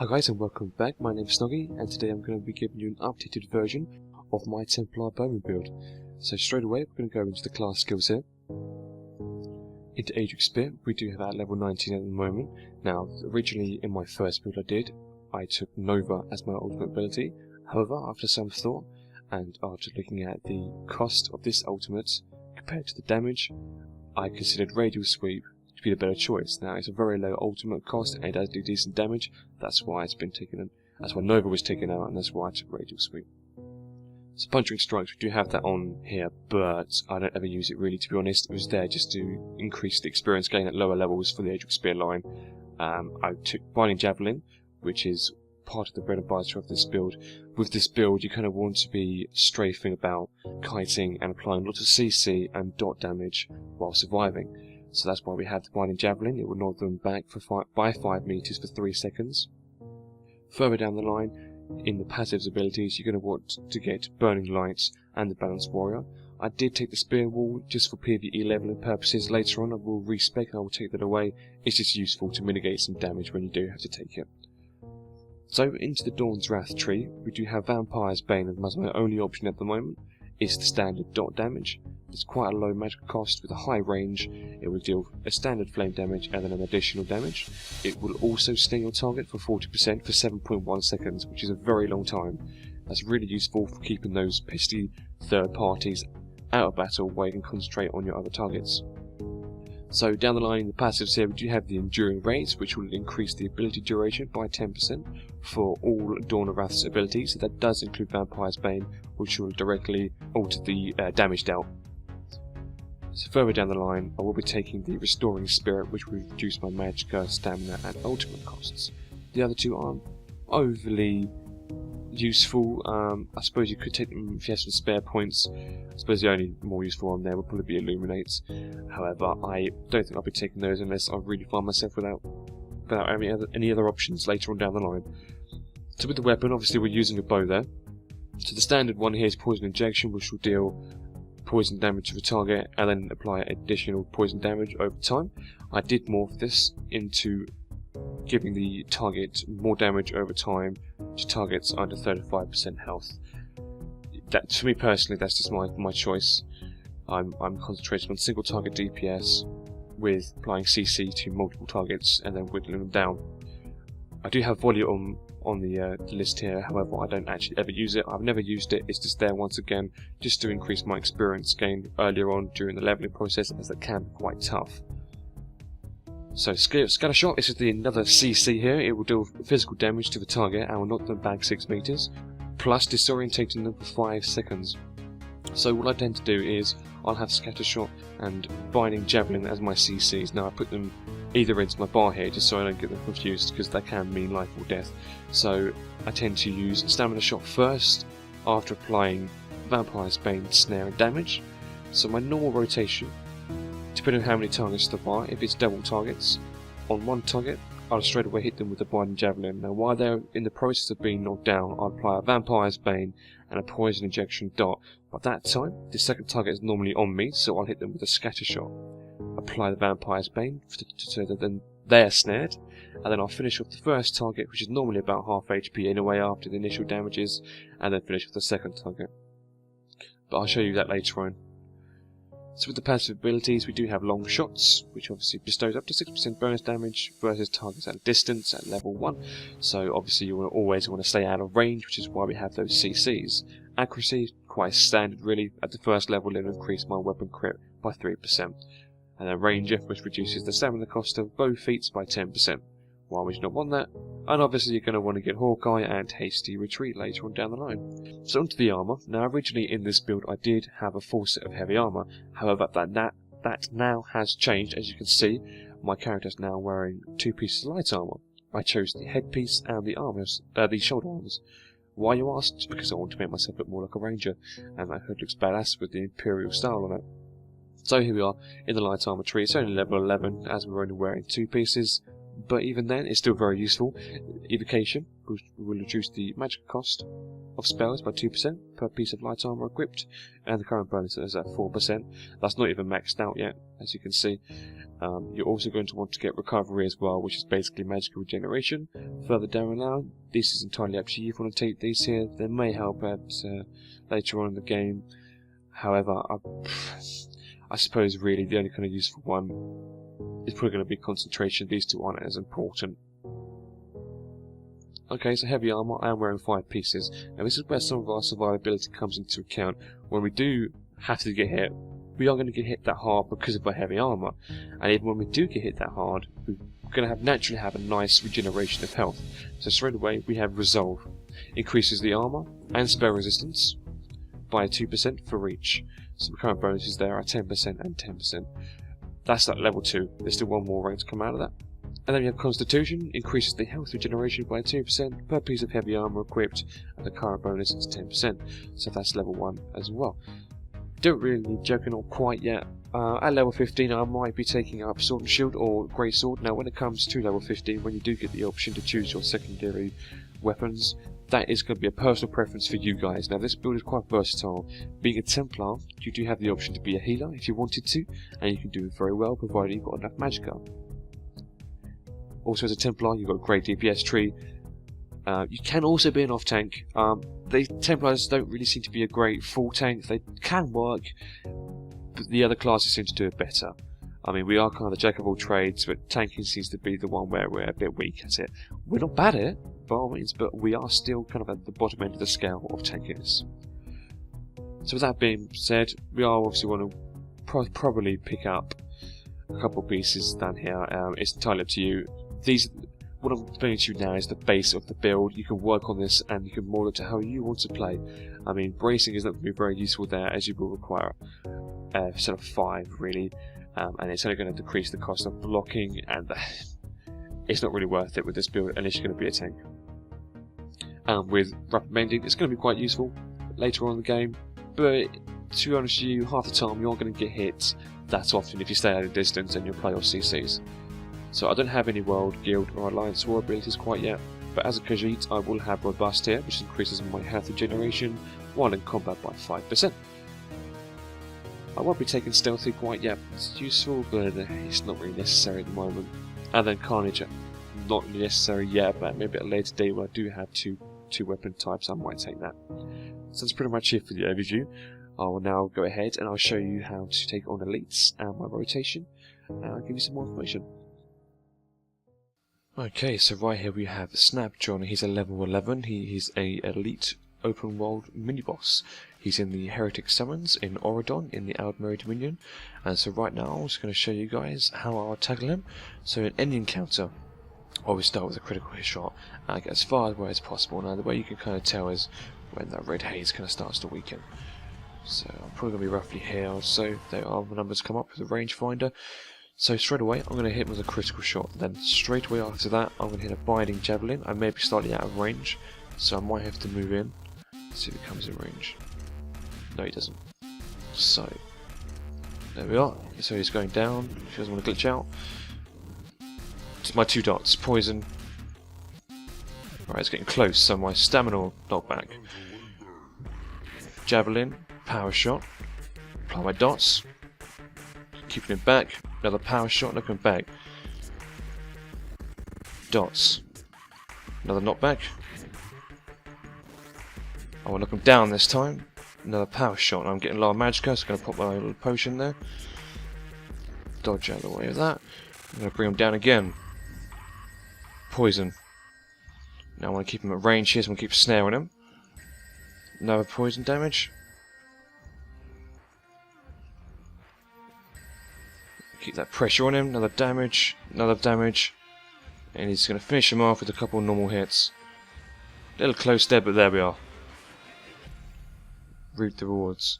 guys, and welcome back. My name is Snoggy, and today I'm going to be giving you an updated version of my Templar Bow build. So straight away we're going to go into the class skills here. Into Aged Spear, we do have at level 19 at the moment. Now originally in my first build I took Nova as my ultimate ability. However, after some thought and after looking at the cost of this ultimate compared to the damage, I considered Radial Sweep to be the better choice. Now it's a very low ultimate cost and it does do decent damage. That's why it's been taken in. That's why Nova was taken out, and that's why I took Radial Sweep. So Puncturing Strikes, we do have that on here, but I don't ever use it really, to be honest. It was there just to increase the experience gain at lower levels for the Aged Spear line. I took Binding Javelin, which is part of the bread and butter of this build. With this build you kind of want to be strafing about, kiting and applying lots of CC and dot damage while surviving. So that's why we have the Binding Javelin. It will knock them back by 5 meters for 3 seconds. Further down the line, in the passives abilities, you're going to want to get Burning Lights and the Balanced Warrior. I did take the Spear Wall just for PvE leveling purposes. Later on I will respec and I will take that away. It's just useful to mitigate some damage when you do have to take it. So into the Dawn's Wrath tree, we do have Vampire's Bane as my only option at the moment. It's the standard dot damage. It's quite a low magic cost with a high range. It will deal a standard flame damage and then an additional damage. It will also sting your target for 40% for 7.1 seconds, which is a very long time. That's really useful for keeping those pesky third parties out of battle where you can concentrate on your other targets. So down the line in the passives here, we do have the Enduring Rays, which will increase the ability duration by 10% for all Dawn of Wrath's abilities. So that does include Vampire's Bane, which will directly alter the damage dealt. So further down the line, I will be taking the Restoring Spirit, which will reduce my Magicka, stamina and ultimate costs. The other two aren't overly useful. I suppose you could take them if you have some spare points. I suppose the only more useful one there would probably be Illuminates. However, I don't think I'll be taking those unless I really find myself without any other options later on down the line. So with the weapon, obviously we're using a bow there. So the standard one here is Poison Injection, which will deal poison damage to the target and then apply additional poison damage over time. I did morph this into giving the target more damage over time to targets under 35% health. That, for me personally, that's just my choice. I'm concentrating on single target DPS with applying CC to multiple targets and then whittling them down. I do have Volume on the list here, however I don't actually ever use it. I've never used it, it's just there once again just to increase my experience gained earlier on during the leveling process, as that can be quite tough. So Scatter Shot, this is another CC here. It will deal physical damage to the target and will knock them back 6 meters, plus disorientating them for 5 seconds. So what I tend to do is I'll have Scatter Shot and Binding Javelin as my CCs. Now I put them either into my bar here just so I don't get them confused, because that can mean life or death. So I tend to use Stamina Shot first after applying Vampire's Bane, Snare and damage. So my normal rotation, depending on how many targets there are, if it's double targets on one target, I'll straight away hit them with the Binding Javelin. Now while they're in the process of being knocked down, I'll apply a Vampire's Bane and a Poison Injection dot. By that time, the second target is normally on me, so I'll hit them with a Scatter Shot. Apply the Vampire's Bane so that then they're snared, and then I'll finish off the first target, which is normally about half HP anyway after the initial damages, and then finish with the second target. But I'll show you that later on. So with the passive abilities, we do have Long Shots, which obviously bestows up to 6% bonus damage versus targets at a distance at level 1. So obviously you will always want to stay out of range, which is why we have those CCs. Accuracy, quite standard really. At the first level it'll increase my weapon crit by 3%. And then Ranger, which reduces the stamina cost of bow feats by 10%. Why would you not want that? And obviously you're going to want to get Hawkeye and Hasty Retreat later on down the line. So onto the armour. Now originally in this build I did have a full set of heavy armour, however that now has changed. As you can see, my character is now wearing 2 pieces of light armour. I chose the headpiece and the shoulder armours. Why, you asked? Because I want to make myself look more like a ranger, and that hood looks badass with the Imperial style on it. So here we are in the light armour tree. It's only level 11 as we're only wearing 2 pieces. But even then, it's still very useful. Evocation, will reduce the magic cost of spells by 2% per piece of light armor equipped, and the current bonus is at 4%. That's not even maxed out yet, as you can see. You're also going to want to get recovery as well, which is basically magical regeneration. Further down the line, this is entirely up to you if you want to take these here. They may help at later on in the game. However, I suppose really the only kind of useful one is probably going to be concentration. These two aren't as important. Okay, so heavy armor, I am wearing 5 pieces. Now this is where some of our survivability comes into account. When we do have to get hit, we are going to get hit that hard because of our heavy armor. And even when we do get hit that hard, we're going to naturally have a nice regeneration of health. So straight away we have Resolve. Increases the armor and spell resistance by 2% for each. So the current bonuses there are 10% and 10%. That's at level 2. There's still one more rank to come out of that. And then we have Constitution, increases the health regeneration by 2% per piece of heavy armor equipped, and the current bonus is 10%, so that's level 1 as well. Don't really need Juggernaut quite yet. At level 15 I might be taking up Sword and Shield or Great Sword. Now when it comes to level 15, when you do get the option to choose your secondary weapons, that is going to be a personal preference for you guys. Now this build is quite versatile. Being a Templar, you do have the option to be a healer if you wanted to, and you can do it very well provided you've got enough Magicka. Also as a Templar, you've got a great DPS tree. You can also be an off-tank. The Templars don't really seem to be a great full tank. They can work, but the other classes seem to do it better. I mean, we are kind of the jack of all trades, but tanking seems to be the one where we're a bit weak at it. We're not bad at it, by all means, but we are still kind of at the bottom end of the scale of tankiness. So with that being said, we are obviously want to probably pick up a couple pieces down here. It's entirely up to you. What I'm explaining to you now is the base of the build. You can work on this and you can mold it to how you want to play. I mean, bracing is not going to be very useful there, as you will require a set of 5 really, and it's only going to decrease the cost of blocking, and it's not really worth it with this build unless you're going to be a tank. With rapid mending, it's going to be quite useful later on in the game, but to be honest with you, half the time you're going to get hit that often if you stay at a distance and you play your CCs. So I don't have any World, Guild or Alliance War abilities quite yet, but as a Khajiit I will have Robust here, which increases my health regeneration while in combat by 5%. I won't be taking Stealthy quite yet. It's useful, but it's not really necessary at the moment. And then Carnage, not really necessary yet, but maybe at a later date when I do have two weapon types I might take that. So that's pretty much it for the overview. I will now go ahead and I'll show you how to take on elites and my rotation, and I'll give you some more information. Okay, so right here we have Snapjohn. He's a level 11. He's a elite open world mini boss. He's in the Heretic Summons in Oridon in the Aldmeri Dominion. And so right now I'm just going to show you guys how I'll tackle him. So in any encounter, I always start with a critical hit shot and get as far away as possible. Now the way you can kind of tell is when that red haze kind of starts to weaken. So I'm probably going to be roughly here or so. There are the numbers come up with the rangefinder. So straight away I'm going to hit him with a critical shot. Then straight away after that I'm going to hit a binding javelin. I may be slightly out of range, so I might have to move in. See if he comes in range. No, he doesn't. So there we are. So he's going down. He doesn't want to glitch out. Just my 2 dots. Poison. Alright, it's getting close. So my stamina will knock back. Javelin. Power shot. Apply my dots. Keeping him back. Another power shot, knock him back. Dots. Another knockback. I will knock him down this time. Another power shot. I'm getting low on Magicka, so I'm going to pop my little potion there. Dodge out of the way of that. I'm going to bring him down again. Poison. Now I want to keep him at range here, so I'm going to keep snaring him. Another poison damage. Keep that pressure on him, another damage, and he's going to finish him off with a couple of normal hits. A little close there, but there we are. Reap the rewards.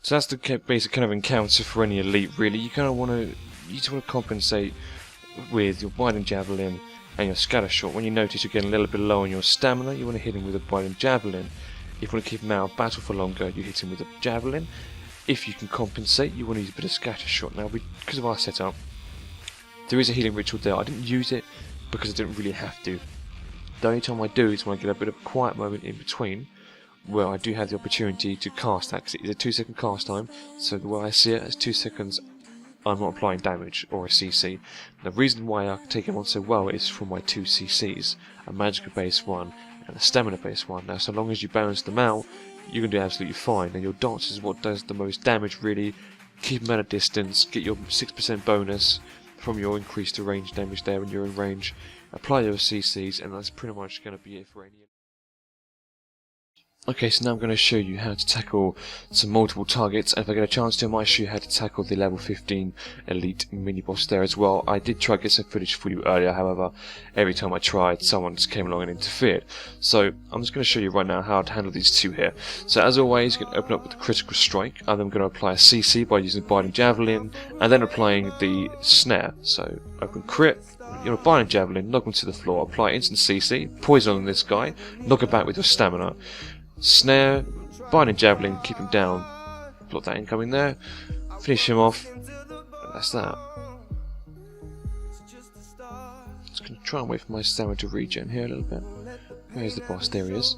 So that's the basic kind of encounter for any elite, really. You kind of want to compensate with your binding javelin and your scatter shot. When you notice you're getting a little bit low on your stamina, you want to hit him with a binding javelin. If you want to keep him out of battle for longer, you hit him with a javelin. If you can compensate, you want to use a bit of scatter shot. Now, because of our setup, there is a healing ritual there. I didn't use it because I didn't really have to. The only time I do is when I get a bit of a quiet moment in between, where I do have the opportunity to cast that, because it is a 2-second cast time, so the way I see it, as 2 seconds I'm not applying damage or a CC. The reason why I can take him on so well is from my 2 CCs, a Magicka based one and a stamina based one. Now so long as you balance them out, you can do absolutely fine, and your dots is what does the most damage really. Keep them at a distance, get your 6% bonus from your increased range damage there when you're in range, apply your CCs, and that's pretty much going to be it for any. Okay, so now I'm going to show you how to tackle some multiple targets, and if I get a chance to, I might show you how to tackle the level 15 elite mini-boss there as well. I did try to get some footage for you earlier, however, every time I tried, someone just came along and interfered. So, I'm just going to show you right now how to handle these two here. So, as always, you can open up with the critical strike, and I'm going to apply a CC by using Binding Javelin, and then applying the snare. So, open crit, you're Binding Javelin, knock him to the floor, apply instant CC, poison on this guy, knock him back with your stamina. Snare, Binding Javelin, keep him down, block that incoming there, finish him off, and that's that. Just going to try and wait for my stamina to regen here a little bit. Where's the boss? There he is.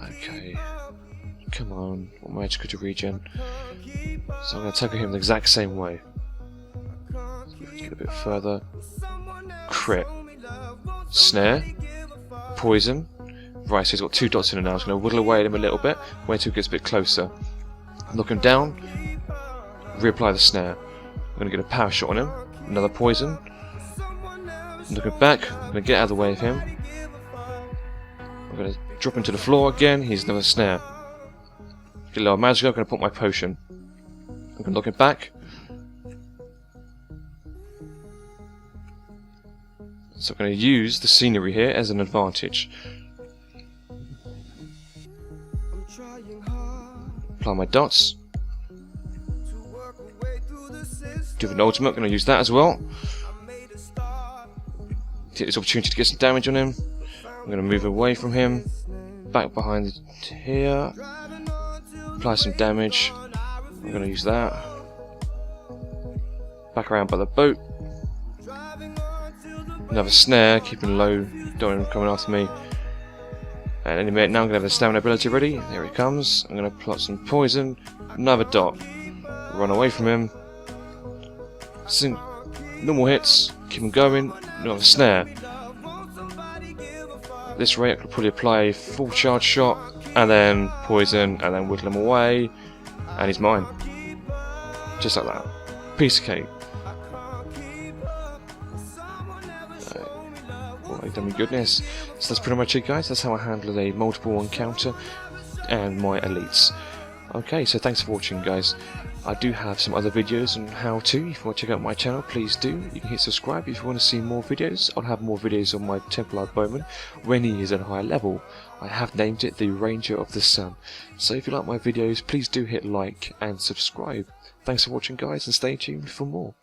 Okay, come on, want Magicka to regen. So I'm going to tackle him the exact same way. Get a bit further. Crit. Snare. Poison. Right, so he's got 2 dots in it now. I'm just going to whittle away at him a little bit, wait until he gets a bit closer. Knock him down, reapply the snare. I'm going to get a power shot on him, another poison. Knock him back, I'm going to get out of the way of him. I'm going to drop him to the floor again, he's another snare. Get a little Magicka, I'm going to put my potion. I'm going to knock him back. So I'm going to use the scenery here as an advantage. Apply my dots. Do an ultimate, I'm going to use that as well. Take this opportunity to get some damage on him. I'm going to move away from him. Back behind here. Apply some damage. I'm going to use that. Back around by the boat. Another snare, keeping low, don't want him coming after me. And any minute now I'm going to have the stamina ability ready. There he comes. I'm going to plot some poison. Another dot. Run away from him. Normal hits. Keep him going. Another snare. At this rate I could probably apply a full charge shot. And then poison. And then whittle him away. And he's mine. Just like that. Piece of cake. Done me goodness. So that's pretty much it, guys. That's how I handle a multiple encounter and my elites. Okay, so thanks for watching, guys. I do have some other videos on how to. If you want to check out my channel, please do. You can hit subscribe if you want to see more videos. I'll have more videos on my Templar Bowman when he is at a higher level. I have named it the Ranger of the Sun. So if you like my videos, please do hit like and subscribe. Thanks for watching, guys, and stay tuned for more.